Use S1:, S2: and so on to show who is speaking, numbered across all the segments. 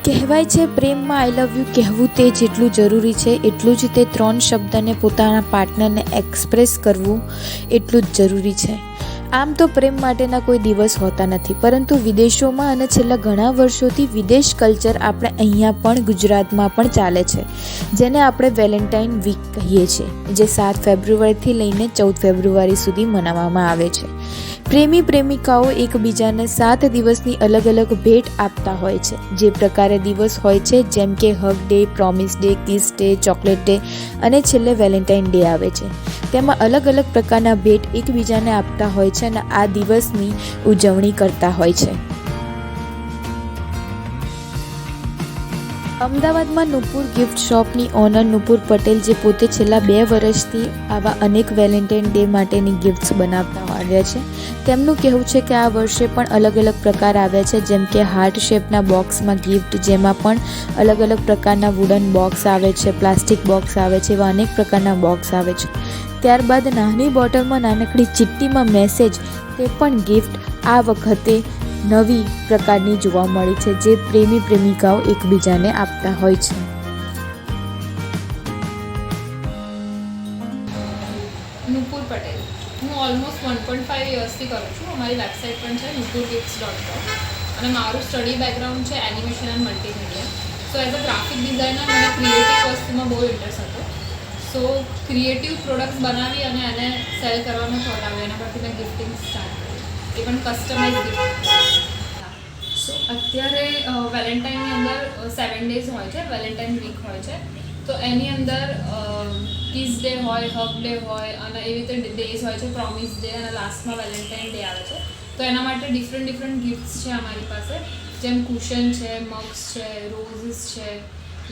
S1: કહેવાય છે પ્રેમમાં આઈ લવ યુ કહેવું તે જેટલું જરૂરી છે એટલું જ તે 3 શબ્દને પોતાના પાર્ટનરને એક્સપ્રેસ કરવું એટલું જ જરૂરી છે. આમ તો પ્રેમ માટેના કોઈ દિવસ હોતા નથી, પરંતુ વિદેશોમાં અને છેલ્લા ઘણા વર્ષોથી વિદેશ કલ્ચર આપણે અહીંયા પણ ગુજરાતમાં પણ ચાલે છે, જેને આપણે વેલેન્ટાઇન વીક કહીએ છીએ, જે 7 ફેબ્રુઆરીથી લઈને 14 ફેબ્રુઆરી સુધી મનાવવામાં આવે છે. પ્રેમી પ્રેમિકાઓ એકબીજાને 7 દિવસની અલગ અલગ ભેટ આપતા હોય છે. જે પ્રકારે દિવસ હોય છે, જેમ કે hug day, promise day, kiss day, chocolate day અને છેલ્લે વેલેન્ટાઇન ડે આવે છે. તેમાં અલગ અલગ પ્રકારના ભેટ એકબીજાને આપતા હોય છે અને આ દિવસની ઉજવણી કરતા હોય છે. અમદાવાદમાં નુપુર ગિફ્ટ શોપની ઓનર નુપુર પટેલ, જે પોતે છેલ્લા 2 વર્ષથી આવા અનેક વેલેન્ટાઇન ડે માટેની ગિફ્ટ્સ બનાવતા આવ્યા છે, તેમનું કહેવું છે કે આ વર્ષે પણ અલગ અલગ પ્રકાર આવ્યા છે, જેમ કે હાર્ટ શેપના બોક્સમાં ગિફ્ટ, જેમાં પણ અલગ અલગ પ્રકારના વુડન બોક્સ આવે છે, પ્લાસ્ટિક બોક્સ આવે છે, એવા અનેક પ્રકારના બોક્સ આવે છે. ત્યારબાદ નાની બોટલમાં નાનકડી ચિઠ્ઠીમાં મેસેજ, તે પણ ગિફ્ટ આ વખતે નવી પ્રકારની જોવા મળી છે, જે પ્રેમી પ્રેમિકાઓ એકબીજાને આપતા હોય છે.
S2: નુપુર પટેલ, હું ઓલમોસ્ટ 1.5 યર્સથી કરું છું. અમારી વેબસાઇટ પણ છે nupurgifts.com અને મારું સ્ટડી બેકગ્રાઉન્ડ છે animation and multimedia. So as a graphic designer મને ક્રિએટિવ વસ્તુમાં બહુ ઇન્ટરેસ્ટ હતો. સો ક્રિએટિવ પ્રોડક્ટ્સ બનાવી અને એને સેલ કરવાનો થોટ આવ્યો, એના પરથી મેં ગિફ્ટિંગ સ્ટાર્ટ કર્યું, એ પણ કસ્ટમાઇઝ ગિફ્ટ. સો અત્યારે વેલેન્ટાઇનની અંદર 7 ડેઝ હોય છે, વેલેન્ટાઇન વીક હોય છે. તો એની અંદર કિસ ડે હોય, હગ ડે હોય અને એવી રીતે ડેઝ હોય છે, પ્રોમિસ ડે અને લાસ્ટમાં વેલેન્ટાઇન ડે આવે છે. તો એના માટે ડિફરન્ટ ગિફ્ટ્સ છે અમારી પાસે, જેમ કુશન છે, મગ્સ છે, રોઝિસ છે,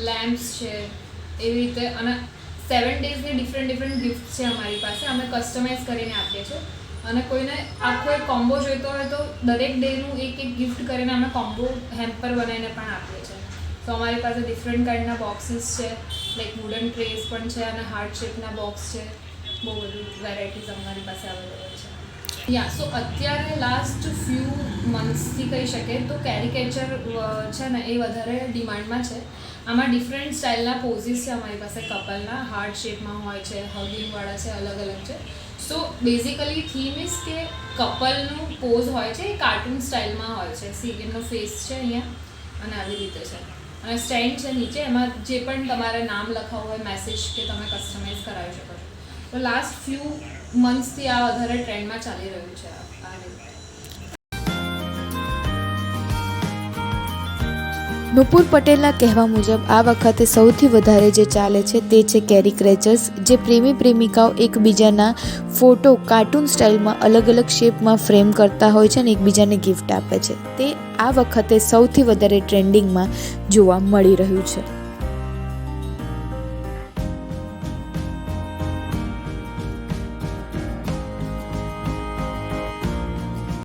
S2: લેમ્પ્સ છે, એવી રીતે. અને 7 ડેઝની ડિફરન્ટ ગિફ્ટ્સ છે અમારી પાસે. અમે કસ્ટમાઇઝ કરીને આપીએ છીએ અને કોઈને આખો એક કોમ્બો જોઈતો હોય તો દરેક ડેનું એક ગિફ્ટ કરીને અમે કોમ્બો હેમ્પર બનાવીને પણ આપીએ છીએ. તો અમારી પાસે ડિફરન્ટ કાઇન્ડના બોક્સીસ છે, લાઈક વુડન ટ્રેસ પણ છે અને હાર્ટ શેપના બોક્સ છે. બહુ બધી વેરાયટીઝ અમારી પાસે અવેલેબલ છે. સો અત્યારે લાસ્ટ ફ્યુ મંથ્સથી કહી શકે તો કેરિકેચર છે ને એ વધારે ડિમાન્ડમાં છે. આમાં ડિફરન્ટ સ્ટાઇલના પોઝિસ છે અમારી પાસે. કપલના હાર્ટ શેપમાં હોય છે, હગિંગવાળા છે, અલગ અલગ છે. સો બેઝિકલી થીમ ઇઝ કે કપલનું પોઝ હોય છે એ કાર્ટૂન સ્ટાઇલમાં હોય છે. એમનો ફેસ છે અહીંયા અને આવી રીતે છે અને સ્ટેન્ડ છે નીચે, એમાં જે પણ તમારે નામ લખાવવું હોય, મેસેજ કે તમે કસ્ટમાઇઝ કરાવી શકો છો. તો લાસ્ટ ફ્યુ મંથ્સથી આ વધારે ટ્રેન્ડમાં ચાલી રહ્યું છે આ રીતે.
S1: નુપુર પટેલના કહેવા મુજબ આ વખતે સૌથી વધારે જે ચાલે છે તે છે કેરિકેચર્સ, જે પ્રેમી પ્રેમિકાઓ એકબીજાના ફોટો કાર્ટૂન સ્ટાઇલમાં અલગ અલગ શેપમાં ફ્રેમ કરતા હોય છે અને એકબીજાને ગિફ્ટ આપે છે. તે આ વખતે સૌથી વધારે ટ્રેન્ડિંગમાં જોવા મળી રહ્યું છે.